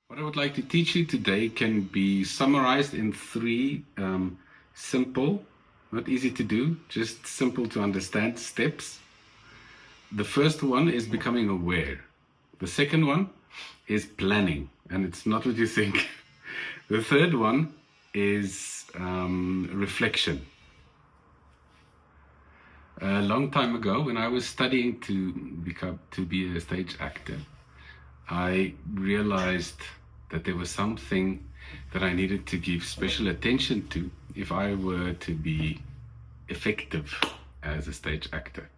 What I would like to teach you today can be summarized in three simple, not easy to do, just simple to understand steps. The first one is becoming aware. The second one is planning, and it's not what you think. The third one is reflection. A long time ago, when I was studying to be a stage actor, I realized that there was something that I needed to give special attention to if I were to be effective as a stage actor.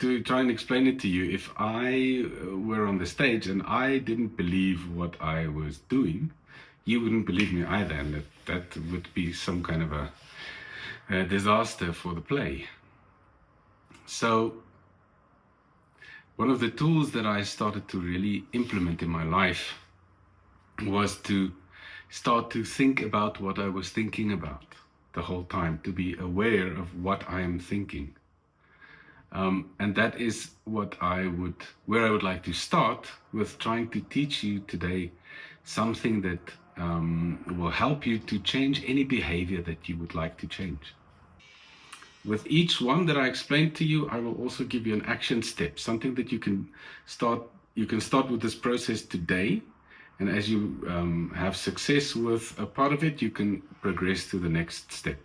To try and explain it to you, if I were on the stage and I didn't believe what I was doing, you wouldn't believe me either, and that would be some kind of a disaster for the play. So one of the tools that I started to really implement in my life was to start to think about what I was thinking about the whole time, to be aware of what I am thinking. And that is where I would like to start with trying to teach you today something that will help you to change any behavior that you would like to change. With each one that I explained to you, I will also give you an action step, something that you can start. You can start with this process today, and as you have success with a part of it, you can progress to the next step.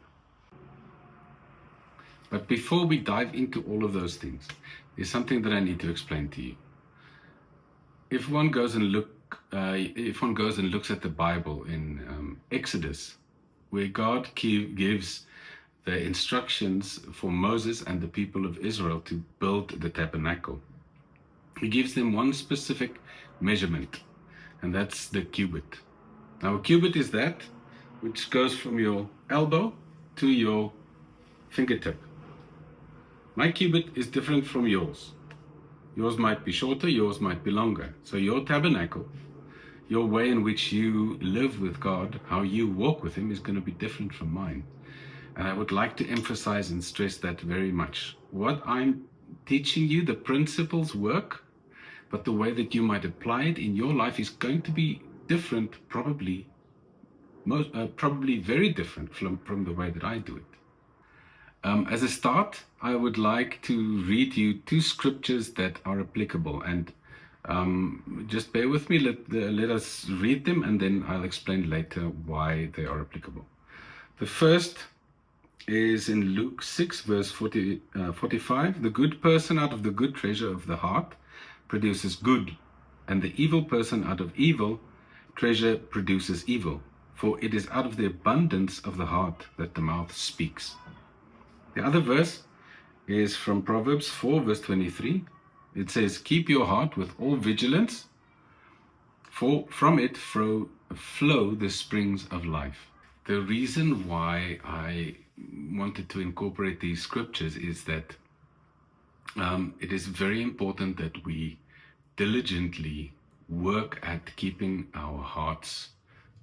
But before we dive into all of those things, there's something that I need to explain to you. If one goes and looks at the Bible in Exodus, where God gives the instructions for Moses and the people of Israel to build the tabernacle, He gives them one specific measurement, and that's the cubit. Now, a cubit is that which goes from your elbow to your fingertip. My cubit is different from yours. Yours might be shorter, yours might be longer. So your tabernacle, your way in which you live with God, how you walk with Him, is going to be different from mine. And I would like to emphasize and stress that very much. What I'm teaching you, the principles work, but the way that you might apply it in your life is going to be different, probably very different from the way that I do it. As a start, I would like to read you two scriptures that are applicable, and just bear with me, let us read them, and then I'll explain later why they are applicable. The first is in Luke 6 verse 45. The good person out of the good treasure of the heart produces good, and the evil person out of evil treasure produces evil, for it is out of the abundance of the heart that the mouth speaks. The other verse is from Proverbs 4 verse 23. It says, keep your heart with all vigilance, for from it flow the springs of life. The reason why I wanted to incorporate these scriptures is that it is very important that we diligently work at keeping our hearts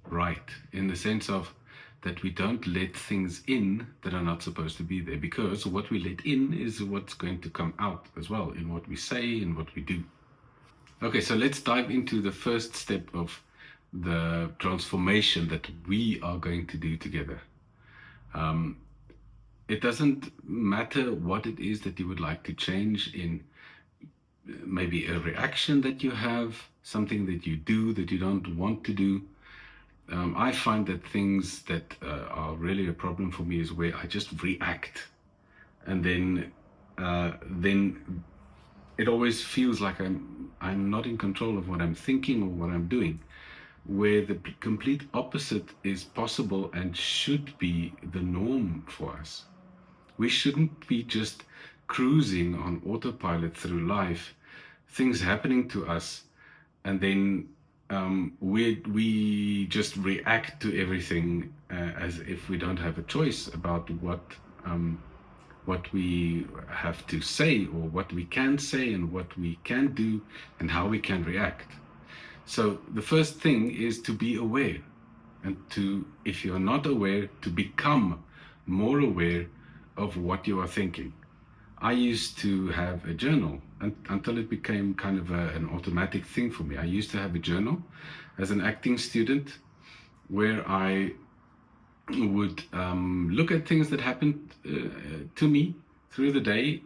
right, in the sense of that we don't let things in that are not supposed to be there, because what we let in is what's going to come out as well in what we say and what we do. Okay, so let's dive into the first step of the transformation that we are going to do together. It doesn't matter what it is that you would like to change in, maybe a reaction that you have, something that you do that you don't want to do. I find that things that are really a problem for me is where I just react, and then it always feels like I'm not in control of what I'm thinking or what I'm doing, where the complete opposite is possible and should be the norm for us. We shouldn't be just cruising on autopilot through life, things happening to us, and then we just react to everything as if we don't have a choice about what we have to say, or what we can say, and what we can do, and how we can react. So the first thing is to be aware, and to, if you're not aware, to become more aware of what you are thinking. I used to have a journal until it became kind of an automatic thing for me. I used to have a journal as an acting student where I would look at things that happened to me through the day,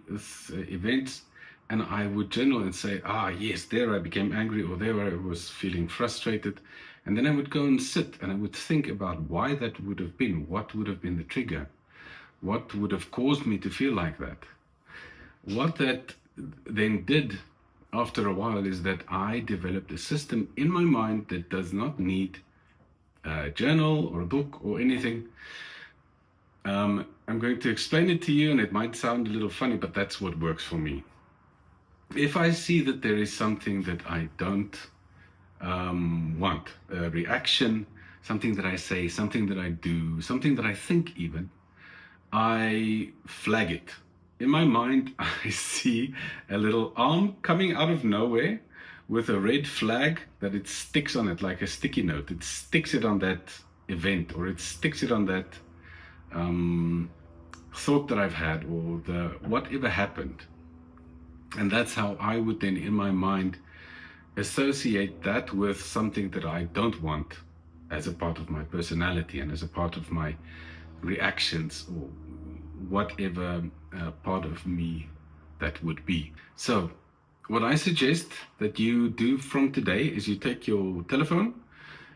events, and I would journal and say, yes, there I became angry, or there I was feeling frustrated. And then I would go and sit and I would think about why that would have been, what would have been the trigger, what would have caused me to feel like that. What that then did after a while is that I developed a system in my mind that does not need a journal or a book or anything. I'm going to explain it to you, and it might sound a little funny, but that's what works for me. If I see that there is something that I don't want, a reaction, something that I say, something that I do, something that I think even, I flag it. In my mind, I see a little arm coming out of nowhere with a red flag that it sticks on it like a sticky note. It sticks it on that event, or it sticks it on that thought that I've had, or the whatever happened. And that's how I would then, in my mind, associate that with something that I don't want as a part of my personality and as a part of my reactions, or whatever part of me that would be. So what I suggest that you do from today is you take your telephone,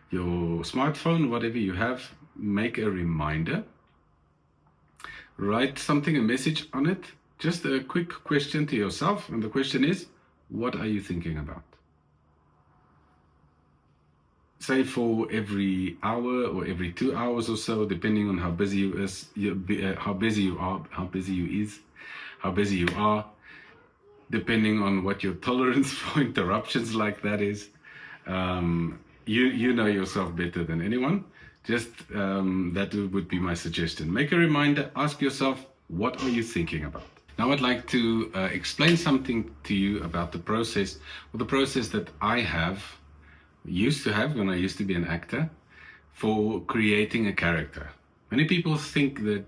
your smartphone, whatever you have, make a reminder, write something, a message on it, just a quick question to yourself. And the question is, what are you thinking about? Say for every hour or every 2 hours or so, depending on how busy you are, depending on what your tolerance for interruptions like that is. You know yourself better than anyone. Just that would be my suggestion. Make a reminder, ask yourself, what are you thinking about? Now I'd like to explain something to you about the process, or the process that I used to have when I used to be an actor, for creating a character. Many people think that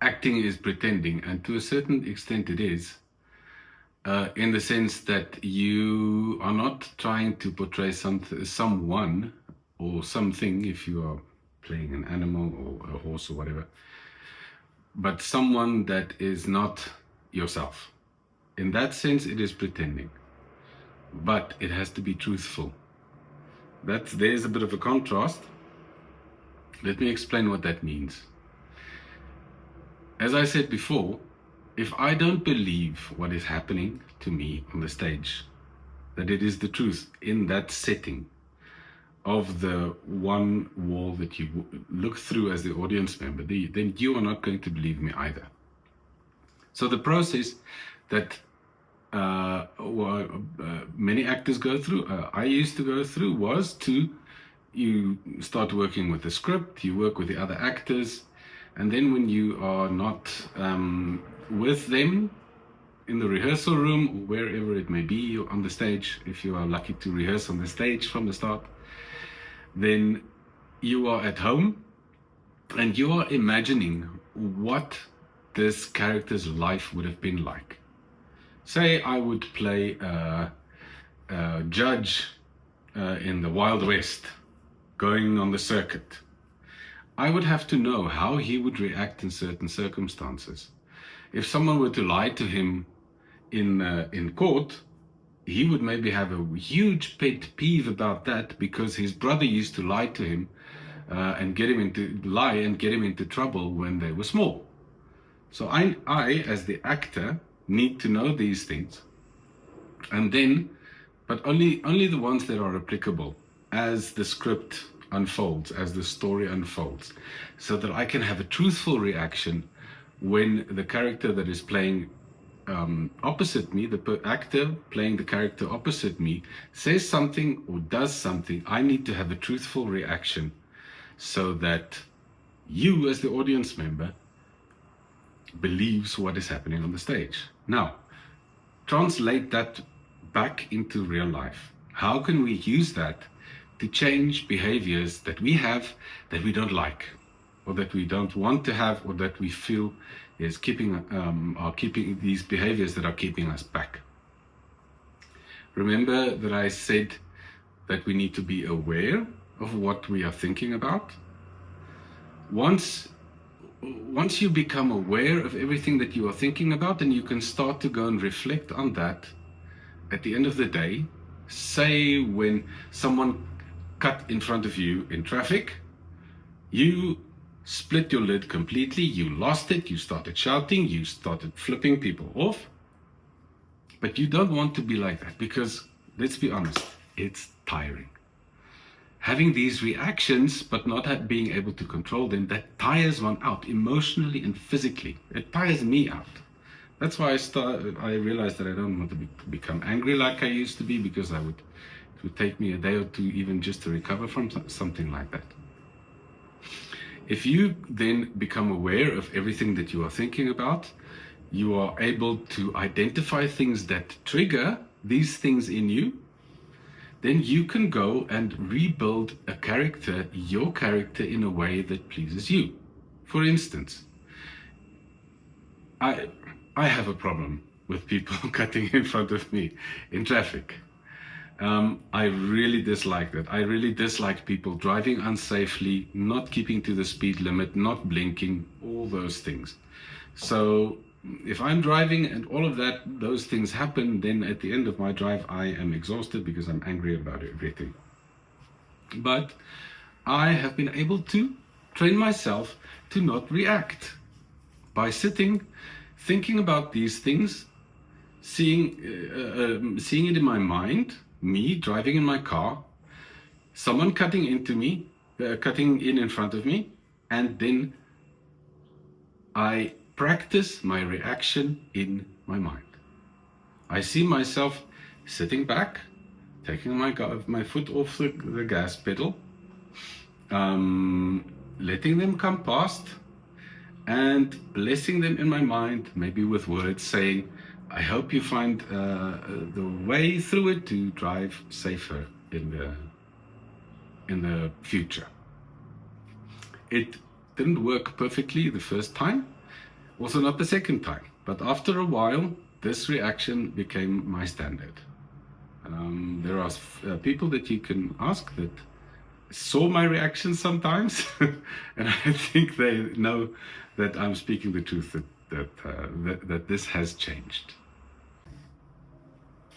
acting is pretending, and to a certain extent it is, in the sense that you are not trying to portray someone or something, if you are playing an animal or a horse or whatever, but someone that is not yourself. In that sense, it is pretending, but it has to be truthful. There's a bit of a contrast. Let me explain what that means. As I said before, if I don't believe what is happening to me on the stage, that it is the truth in that setting of the one wall that you look through as the audience member, then you are not going to believe me either. So the process that many actors go through, I used to go through, was you start working with the script, you work with the other actors, and then when you are not with them in the rehearsal room, or wherever it may be, or on the stage, if you are lucky to rehearse on the stage from the start, then you are at home and you are imagining what this character's life would have been like. Say I would play a judge in the Wild West, going on the circuit. I would have to know how he would react in certain circumstances. If someone were to lie to him in court, he would maybe have a huge pet peeve about that, because his brother used to lie to him and get him into trouble when they were small. So I as the actor, need to know these things, and then, but only the ones that are applicable as the script unfolds, as the story unfolds, so that I can have a truthful reaction when the character that is playing opposite me, the actor playing the character opposite me, says something or does something. I need to have a truthful reaction, so that you as the audience member believes what is happening on the stage. Now, translate that back into real life. How can we use that to change behaviors that we have that we don't like? or that we don't want to have, or that we feel is are keeping these behaviors that are keeping us back. Remember that I said that we need to be aware of what we are thinking about. Once you become aware of everything that you are thinking about, then you can start to go and reflect on that. At the end of the day, say when someone cut in front of you in traffic, you split your lid completely, you lost it, you started shouting, you started flipping people off. But you don't want to be like that, because let's be honest, it's tiring. Having these reactions but not being able to control them, that tires one out emotionally and physically. It tires me out. That's why I realized that I don't want to become angry like I used to be, because it would take me a day or two even just to recover from something like that. If you then become aware of everything that you are thinking about, you are able to identify things that trigger these things in you. Then you can go and rebuild your character in a way that pleases you. For instance, I have a problem with people cutting in front of me in traffic. I really dislike that. I really dislike people driving unsafely, not keeping to the speed limit, not blinking, all those things. So if I'm driving and all of those things happen, then at the end of my drive, I am exhausted because I'm angry about everything. But I have been able to train myself to not react by sitting, thinking about these things, seeing it in my mind, me driving in my car, someone cutting in front of me, and then I practice my reaction in my mind. I see myself sitting back, taking my foot off the gas pedal, letting them come past, and blessing them in my mind, maybe with words saying, I hope you find the way through it to drive safer in the future. It didn't work perfectly the first time, also not the second time, but after a while, this reaction became my standard. There are people that you can ask that saw my reactions sometimes, and I think they know that I'm speaking the truth, that this has changed.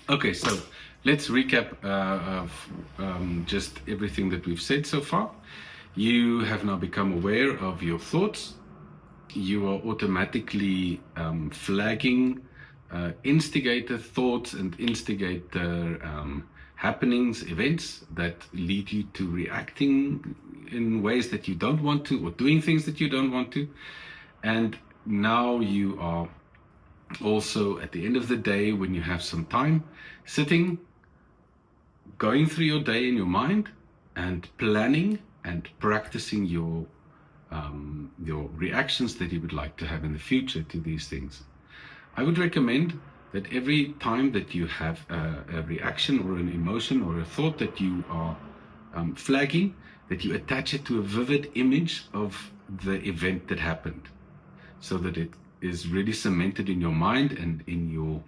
Okay, so let's recap just everything that we've said so far. You have now become aware of your thoughts. You are automatically flagging instigator thoughts and instigator happenings, events that lead you to reacting in ways that you don't want to, or doing things that you don't want to. And now you are also, at the end of the day, when you have some time, sitting, going through your day in your mind and planning and practicing your reactions that you would like to have in the future to these things. I would recommend that every time that you have a reaction or an emotion or a thought that you are flagging, that you attach it to a vivid image of the event that happened, so that it is really cemented in your mind and in your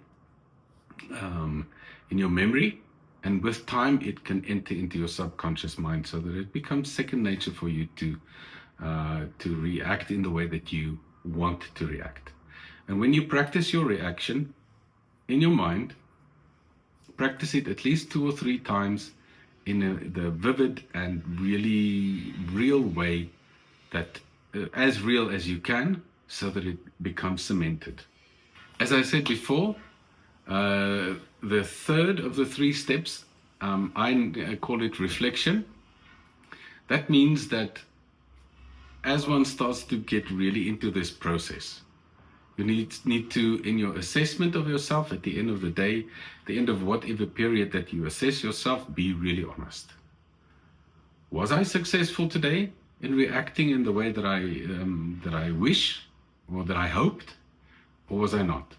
memory, and with time it can enter into your subconscious mind, so that it becomes second nature for you to react in the way that you want to react. And when you practice your reaction in your mind, practice it at least 2 or 3 times in the vivid and really real way, that as real as you can, so that it becomes cemented. As I said before, the third of the 3 steps, I call it reflection. That means that as one starts to get really into this process, you need to, in your assessment of yourself at the end of the day, the end of whatever period that you assess yourself, be really honest. Was I successful today in reacting in the way that I wish, or that I hoped, or was I not?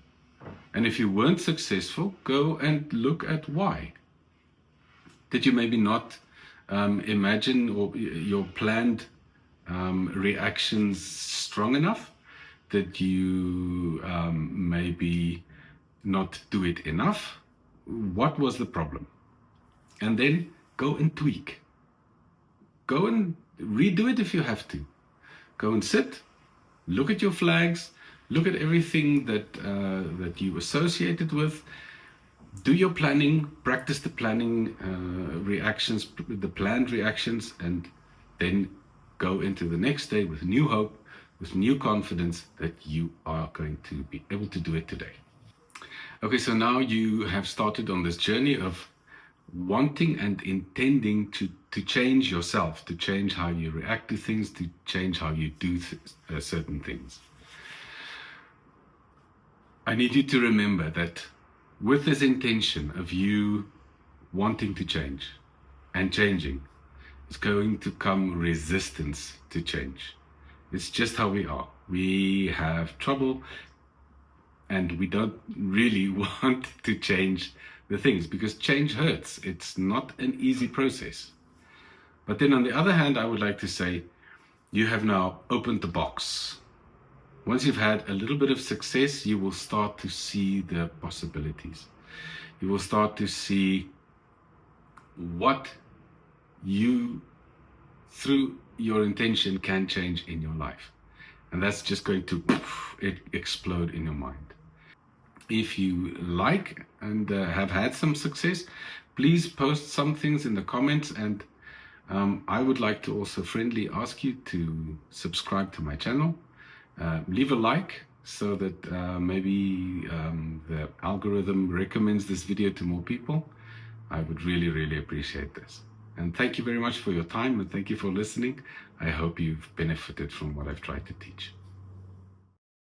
And if you weren't successful, go and look at why. Did you maybe not imagine or your planned reactions strong enough that you maybe not do it enough? What was the problem? And then go and tweak. Go and redo it if you have to. Go and sit, look at your flags, look at everything that you associated with. Do your planning, practice the planning reactions, the planned reactions, and then go into the next day with new hope, with new confidence that you are going to be able to do it today. Okay, so now you have started on this journey of wanting and intending to change yourself, to change how you react to things, to change how you do certain things. I need you to remember that with this intention of you wanting to change and changing, it's going to come resistance to change. It's just how we are. We have trouble and we don't really want to change the things because change hurts. It's not an easy process. But then on the other hand, I would like to say, you have now opened the box. Once you've had a little bit of success, you will start to see the possibilities. You will start to see what you, through your intention, can change in your life. And that's just going to explode in your mind. If you like and have had some success, please post some things in the comments, and I would like to also friendly ask you to subscribe to my channel. Leave a like so that maybe the algorithm recommends this video to more people. I would really, really appreciate this. And thank you very much for your time, and thank you for listening. I hope you've benefited from what I've tried to teach.